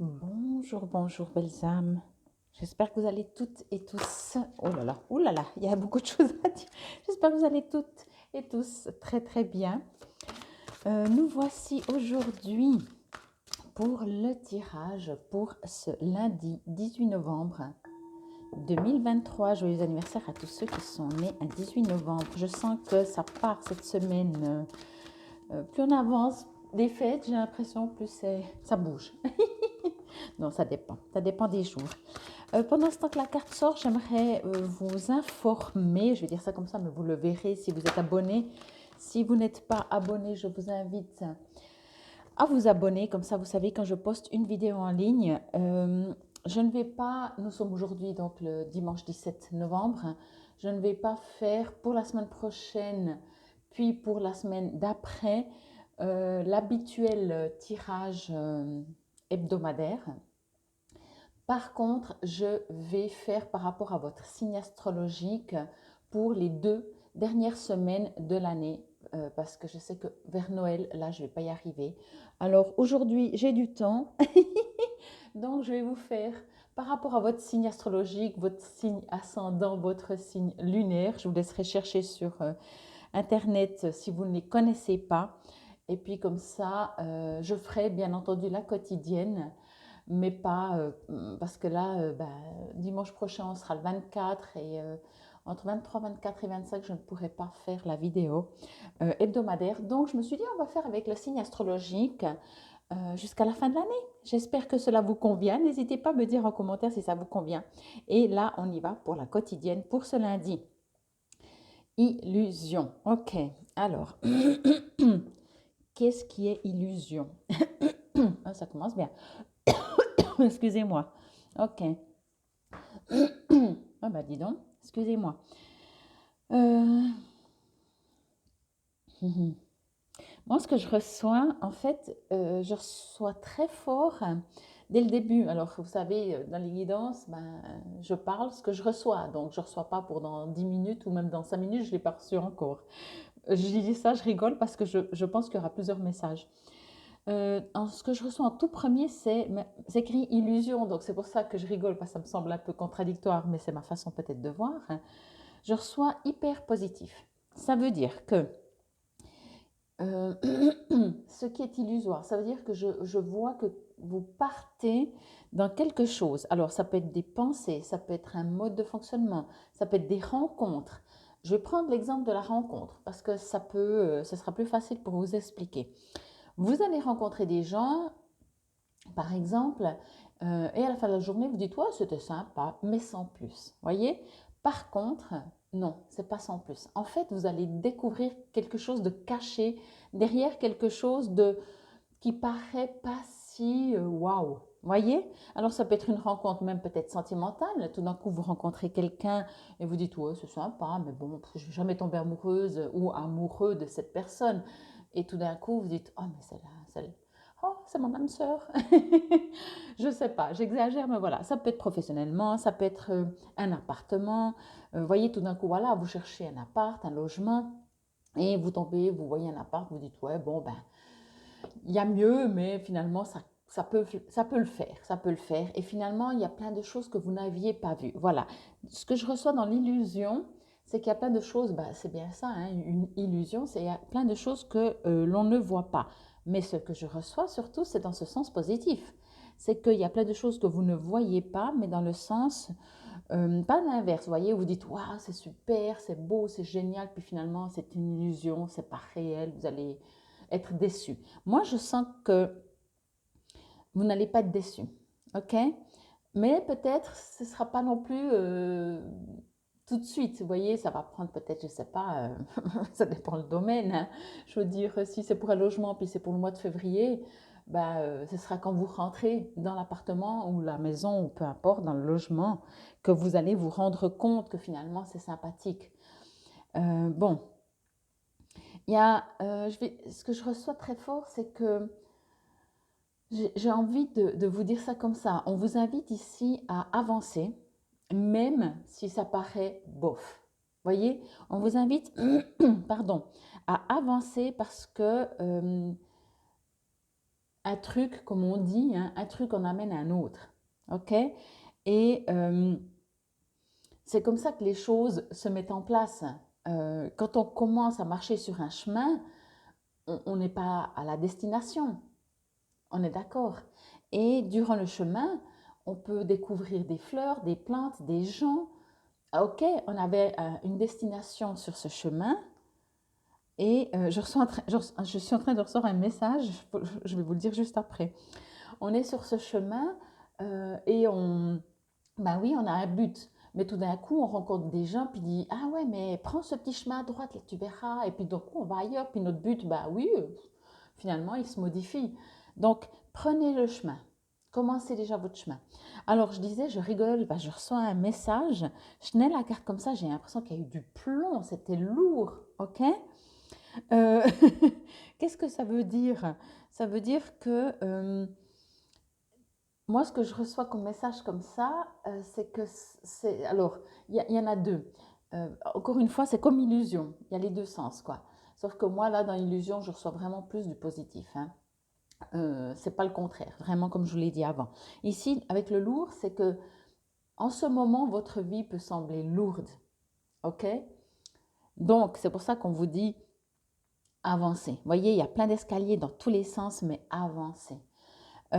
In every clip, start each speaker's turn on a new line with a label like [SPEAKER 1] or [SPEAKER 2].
[SPEAKER 1] Bonjour, bonjour, belles âmes. J'espère que vous allez toutes et tous. Oh là là, il y a beaucoup de choses à dire. J'espère que vous allez toutes et tous très très bien. Nous voici aujourd'hui pour le tirage pour ce lundi 18 novembre 2023. Joyeux anniversaire à tous ceux qui sont nés un 18 novembre. Je sens que ça part cette semaine. Plus on avance des fêtes, j'ai l'impression, plus ça bouge. Non, ça dépend des jours. Pendant ce temps que la carte sort, j'aimerais vous informer, je vais dire ça comme ça, mais vous le verrez si vous êtes abonné. Si vous n'êtes pas abonné, je vous invite à vous abonner, comme ça vous savez quand je poste une vidéo en ligne. Je ne vais pas, nous sommes aujourd'hui donc le dimanche 17 novembre, je ne vais pas faire pour la semaine prochaine, puis pour la semaine d'après, l'habituel tirage hebdomadaire. Par contre, je vais faire par rapport à votre signe astrologique pour les 2 dernières semaines de l'année, parce que je sais que vers Noël, là, je ne vais pas y arriver. Alors aujourd'hui, j'ai du temps, donc je vais vous faire par rapport à votre signe astrologique, votre signe ascendant, votre signe lunaire. Je vous laisserai chercher sur Internet si vous ne les connaissez pas. Et puis comme ça, je ferai bien entendu la quotidienne, mais pas parce que là, dimanche prochain, on sera le 24 et entre 23, 24 et 25, je ne pourrai pas faire la vidéo hebdomadaire. Donc, je me suis dit, on va faire avec le signe astrologique jusqu'à la fin de l'année. J'espère que cela vous convient. N'hésitez pas à me dire en commentaire si ça vous convient. Et là, on y va pour la quotidienne pour ce lundi. Illusion. Ok, alors, qu'est-ce qui est illusion? Ah, ça commence bien. Excusez-moi. Ok. Ah bah dis donc, excusez-moi. Euh, Moi, ce que je reçois, en fait, je reçois très fort dès le début. Alors, vous savez, dans les guidances, je parle ce que je reçois. Donc, je ne reçois pas pour dans 10 minutes ou même dans 5 minutes, je ne l'ai pas reçu encore. Je dis ça, je rigole parce que je pense qu'il y aura plusieurs messages. Ce que je reçois en tout premier, c'est écrit illusion. Donc, c'est pour ça que je rigole, parce que ça me semble un peu contradictoire, mais c'est ma façon peut-être de voir. Je reçois hyper positif. Ça veut dire que euh, ce qui est illusoire, ça veut dire que je vois que vous partez dans quelque chose. Alors, ça peut être des pensées, ça peut être un mode de fonctionnement, ça peut être des rencontres. Je vais prendre l'exemple de la rencontre parce que ce sera plus facile pour vous expliquer. Vous allez rencontrer des gens, par exemple, et à la fin de la journée, vous dites, ouais, c'était sympa, mais sans plus. Voyez. Par contre, non, c'est pas sans plus. En fait, vous allez découvrir quelque chose de caché derrière quelque chose de qui paraît pas si waouh. Wow. Voyez. Alors ça peut être une rencontre même peut-être sentimentale. Tout d'un coup, vous rencontrez quelqu'un et vous dites, ouais, c'est sympa, mais bon, je vais jamais tomber amoureuse ou amoureux de cette personne. Et tout d'un coup, vous dites, oh, mais celle oh, c'est mon âme sœur. Je sais pas, j'exagère, mais voilà, ça peut être professionnellement, ça peut être un appartement. Voyez, tout d'un coup, voilà, vous cherchez un appart, un logement, et vous tombez, vous voyez un appart, vous dites, ouais, bon, ben, il y a mieux, mais finalement, ça peut le faire, ça peut le faire. Et finalement, il y a plein de choses que vous n'aviez pas vues. Voilà, ce que je reçois dans l'illusion, c'est qu'il y a plein de choses, bah, c'est bien ça, hein, une illusion, c'est il y a plein de choses que l'on ne voit pas. Mais ce que je reçois surtout, c'est dans ce sens positif. C'est qu'il y a plein de choses que vous ne voyez pas, mais dans le sens, pas l'inverse, vous voyez, où vous dites, waouh, c'est super, c'est beau, c'est génial, puis finalement, c'est une illusion, c'est pas réel, vous allez être déçu. Moi, je sens que vous n'allez pas être déçu, ok? Mais peut-être ce ne sera pas non plus tout de suite. Vous voyez, ça va prendre peut-être, je ne sais pas, ça dépend le domaine, hein. Je veux dire, si c'est pour un logement, puis c'est pour le mois de février, ce sera quand vous rentrez dans l'appartement ou la maison, ou peu importe, dans le logement, que vous allez vous rendre compte que finalement c'est sympathique. Bon, ce que je reçois très fort, c'est que j'ai envie de vous dire ça comme ça. On vous invite ici à avancer, même si ça paraît bof. Voyez, on vous invite, pardon, à avancer parce que un truc, comme on dit, hein, un truc en amène un autre. OK? Et c'est comme ça que les choses se mettent en place. Quand on commence à marcher sur un chemin, on n'est pas à la destination. On est d'accord. Et durant le chemin, on peut découvrir des fleurs, des plantes, des gens. Ah, ok, on avait une destination sur ce chemin et je suis en train de recevoir un message, je vais vous le dire juste après. On est sur ce chemin et ben oui, on a un but. Mais tout d'un coup, on rencontre des gens, puis dit, ah ouais, mais prends ce petit chemin à droite, là, tu verras. Et puis donc, on va ailleurs, puis notre but, bah oui, finalement, il se modifie. Donc, prenez le chemin. Commencez déjà votre chemin. Alors, je disais, je rigole, bah, je reçois un message. Je tenais la carte comme ça, j'ai l'impression qu'il y a eu du plomb, c'était lourd, ok. Euh, Qu'est-ce que ça veut dire? Ça veut dire que moi, ce que je reçois comme message comme ça, c'est que c'est... Alors, il y en a deux. Encore une fois, c'est comme illusion. Il y a les deux sens, quoi. Sauf que moi, là, dans l'illusion, je reçois vraiment plus du positif, hein. C'est pas le contraire, vraiment comme je vous l'ai dit avant. Ici, avec le lourd, c'est que en ce moment, votre vie peut sembler lourde, ok? Donc, c'est pour ça qu'on vous dit avancez. Vous voyez, il y a plein d'escaliers dans tous les sens, mais avancez. Et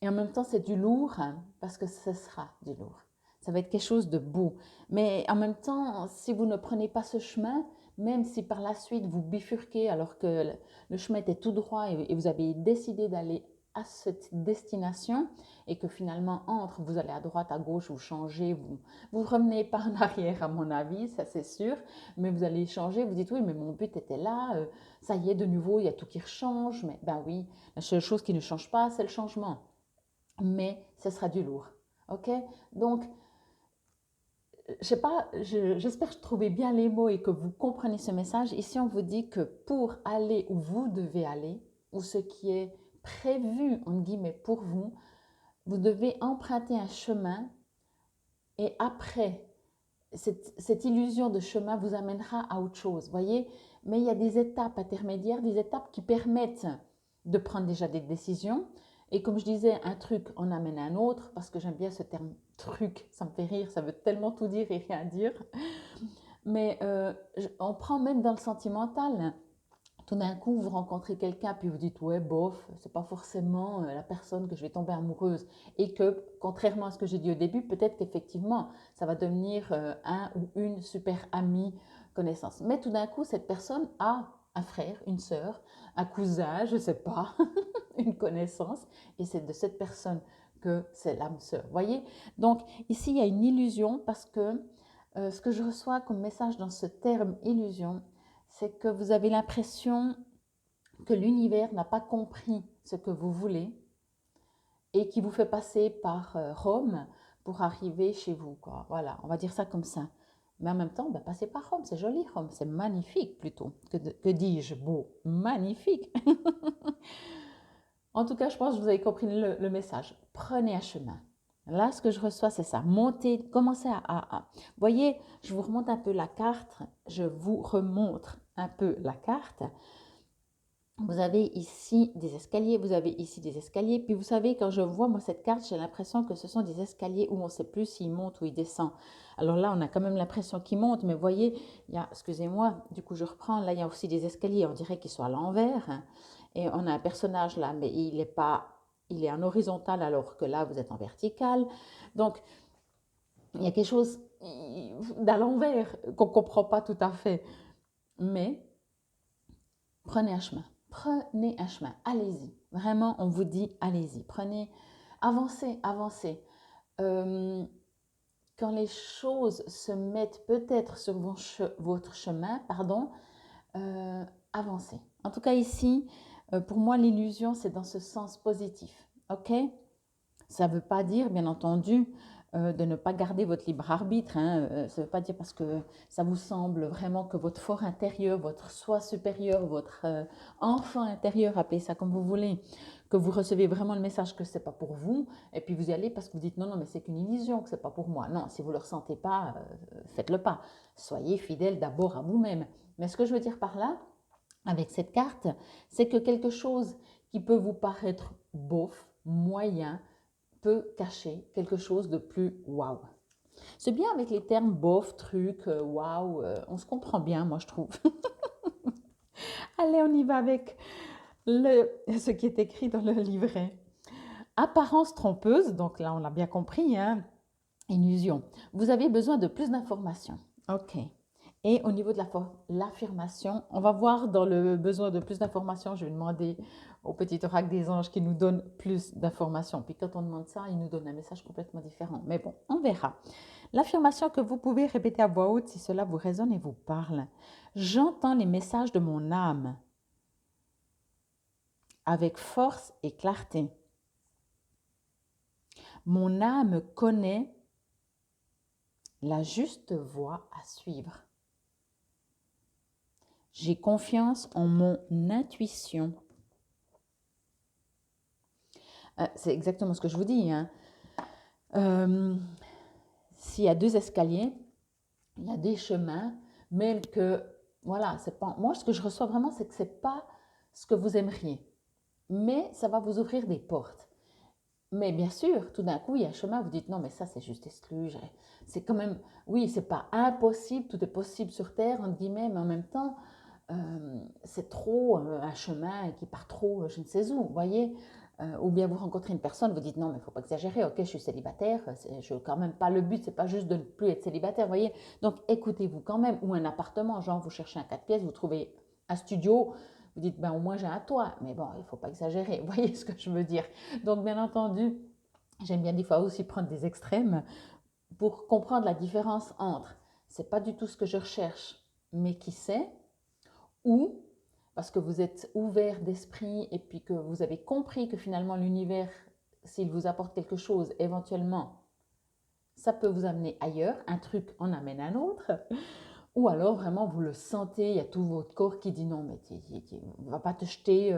[SPEAKER 1] en même temps, c'est du lourd, hein, parce que ce sera du lourd. Ça va être quelque chose de beau. Mais en même temps, si vous ne prenez pas ce chemin, même si par la suite vous bifurquez alors que le chemin était tout droit et vous avez décidé d'aller à cette destination et que finalement entre, vous allez à droite, à gauche, vous changez, vous revenez pas en arrière à mon avis, ça c'est sûr, mais vous allez changer, vous dites oui mais mon but était là, ça y est de nouveau il y a tout qui change, mais ben oui, la seule chose qui ne change pas c'est le changement, mais ce sera du lourd, ok? Donc je sais pas, j'espère que je trouvais bien les mots et que vous comprenez ce message. Ici, on vous dit que pour aller où vous devez aller, ou ce qui est prévu, entre guillemets, pour vous, vous devez emprunter un chemin et après, cette illusion de chemin vous amènera à autre chose, voyez. Mais il y a des étapes intermédiaires, des étapes qui permettent de prendre déjà des décisions. Et comme je disais, un truc en amène un autre, parce que j'aime bien ce terme truc, ça me fait rire, ça veut tellement tout dire et rien dire. Mais on prend même dans le sentimental. Tout d'un coup, vous rencontrez quelqu'un, puis vous dites, ouais, bof, c'est pas forcément la personne que je vais tomber amoureuse. Et que, contrairement à ce que j'ai dit au début, peut-être qu'effectivement, ça va devenir un ou une super amie, connaissance. Mais tout d'un coup, cette personne a un frère, une sœur, un cousin, je sais pas, une connaissance. Et c'est de cette personne que c'est l'âme sœur. Voyez? Donc, ici, il y a une illusion parce que ce que je reçois comme message dans ce terme illusion, c'est que vous avez l'impression que l'univers n'a pas compris ce que vous voulez et qui vous fait passer par Rome pour arriver chez vous, quoi. Voilà, on va dire ça comme ça. Mais en même temps, ben, passez par Rome, c'est joli Rome, c'est magnifique plutôt. Que dis-je? Beau, magnifique. En tout cas, je pense que vous avez compris le message. Prenez un chemin. Là, ce que je reçois, c'est ça. Montez, commencez à. Voyez, je vous remonte un peu la carte. Je vous remontre un peu la carte. Vous avez ici des escaliers, vous avez ici des escaliers. Puis vous savez, quand je vois moi cette carte, j'ai l'impression que ce sont des escaliers où on ne sait plus s'il monte ou il descend. Alors là, on a quand même l'impression qu'il monte, mais voyez, il y a, excusez-moi, du coup je reprends, là il y a aussi des escaliers, on dirait qu'ils sont à l'envers, hein. Et on a un personnage là, mais il n'est pas, il est en horizontal alors que là vous êtes en vertical. Donc il y a quelque chose d'à l'envers qu'on ne comprend pas tout à fait. Mais prenez un chemin. Prenez un chemin. Allez-y. Vraiment, on vous dit allez-y. Prenez, avancez, avancez. Quand les choses se mettent peut-être sur votre chemin, pardon, avancez. En tout cas ici, pour moi, l'illusion, c'est dans ce sens positif. Ok? Ça ne veut pas dire, bien entendu, de ne pas garder votre libre arbitre, hein. Ça ne veut pas dire parce que ça vous semble vraiment que votre fort intérieur, votre soi supérieur, votre enfant intérieur, appelez ça comme vous voulez, que vous recevez vraiment le message que ce n'est pas pour vous, et puis vous y allez parce que vous dites non, non, mais c'est qu'une illusion, que ce n'est pas pour moi. Non, si vous ne le ressentez pas, faites-le pas. Soyez fidèle d'abord à vous-même. Mais ce que je veux dire par là, avec cette carte, c'est que quelque chose qui peut vous paraître bof, moyen, peut cacher quelque chose de plus waouh. C'est bien avec les termes bof, truc, waouh, on se comprend bien, moi je trouve. Allez, on y va avec ce qui est écrit dans le livret. Apparence trompeuse, donc là on l'a bien compris, hein, illusion. Vous avez besoin de plus d'informations. Ok. Et au niveau de l'affirmation, on va voir dans le besoin de plus d'informations, je vais demander au petit oracle des anges qui nous donne plus d'informations. Puis quand on demande ça, il nous donne un message complètement différent. Mais bon, on verra. L'affirmation que vous pouvez répéter à voix haute si cela vous résonne et vous parle. J'entends les messages de mon âme avec force et clarté. Mon âme connaît la juste voie à suivre. J'ai confiance en mon intuition. C'est exactement ce que je vous dis. Hein. S'il y a 2 escaliers, il y a des chemins, même que, voilà, c'est pas, moi ce que je reçois vraiment, c'est que ce n'est pas ce que vous aimeriez. Mais ça va vous ouvrir des portes. Mais bien sûr, tout d'un coup, il y a un chemin, vous dites non, mais ça, c'est juste exclu. C'est quand même, oui, c'est pas impossible, tout est possible sur Terre, entre guillemets, mais en même temps, c'est trop un chemin qui part trop, je ne sais où, vous voyez. Ou bien vous rencontrez une personne, vous dites non, mais il ne faut pas exagérer, ok, je suis célibataire, je quand même pas, le but, c'est pas juste de ne plus être célibataire, vous voyez. Donc écoutez-vous quand même, ou un appartement, genre vous cherchez un 4 pièces, vous trouvez un studio, vous dites, ben au moins j'ai un toit, mais bon, il ne faut pas exagérer, vous voyez ce que je veux dire. Donc bien entendu, j'aime bien des fois aussi prendre des extrêmes pour comprendre la différence entre, c'est pas du tout ce que je recherche, mais qui sait, ou parce que vous êtes ouvert d'esprit et puis que vous avez compris que finalement l'univers, s'il vous apporte quelque chose, éventuellement, ça peut vous amener ailleurs, un truc en amène un autre, ou alors vraiment vous le sentez, il y a tout votre corps qui dit non, mais tu ne vas pas te jeter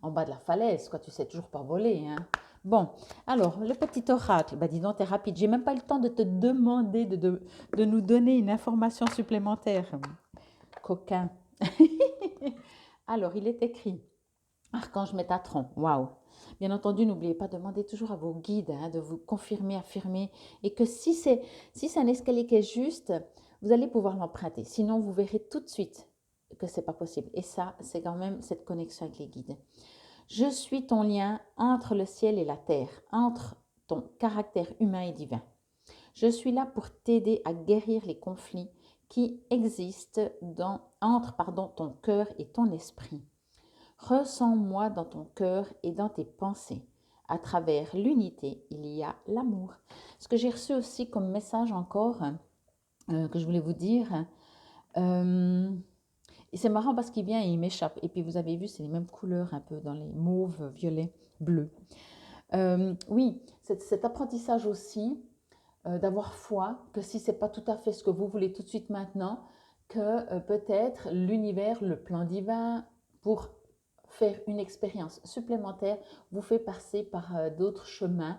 [SPEAKER 1] en bas de la falaise, quoi, tu sais toujours pas voler. Hein. Bon, alors le petit oracle, bah dis donc, t'es rapide, j'ai même pas eu le temps de te demander de nous donner une information supplémentaire. Coquin. Alors, il est écrit Archange Métatron, waouh! Bien entendu, n'oubliez pas de demander toujours à vos guides de vous confirmer, affirmer, et que si c'est un escalier qui est juste, vous allez pouvoir l'emprunter. Sinon, vous verrez tout de suite que c'est pas possible. Et ça, c'est quand même cette connexion avec les guides. Je suis ton lien entre le ciel et la terre, entre ton caractère humain et divin. Je suis là pour t'aider à guérir les conflits qui existent entre ton cœur et ton esprit. Ressens-moi dans ton cœur et dans tes pensées. À travers l'unité, il y a l'amour. Ce que j'ai reçu aussi comme message encore, que je voulais vous dire, et c'est marrant parce qu'il vient et il m'échappe. Et puis vous avez vu, c'est les mêmes couleurs un peu dans les mauves, violets, bleus. Oui, cet apprentissage aussi, d'avoir foi, que si ce n'est pas tout à fait ce que vous voulez tout de suite maintenant, que peut-être l'univers, le plan divin, pour faire une expérience supplémentaire, vous fait passer par d'autres chemins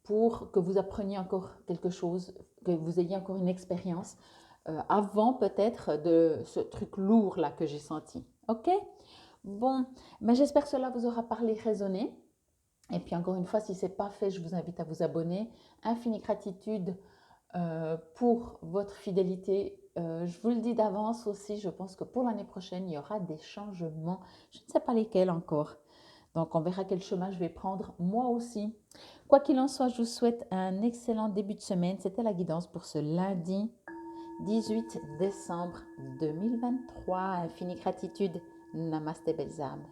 [SPEAKER 1] pour que vous appreniez encore quelque chose, que vous ayez encore une expérience avant peut-être de ce truc lourd là que j'ai senti. Ok? Bon, mais j'espère que cela vous aura parlé, résonné. Et puis encore une fois, si ce n'est pas fait, je vous invite à vous abonner. Infinie gratitude pour votre fidélité. Je vous le dis d'avance aussi, je pense que pour l'année prochaine, il y aura des changements. Je ne sais pas lesquels encore. Donc on verra quel chemin je vais prendre moi aussi. Quoi qu'il en soit, je vous souhaite un excellent début de semaine. C'était la guidance pour ce lundi 18 décembre 2023. Infinie gratitude. Namaste belles âmes.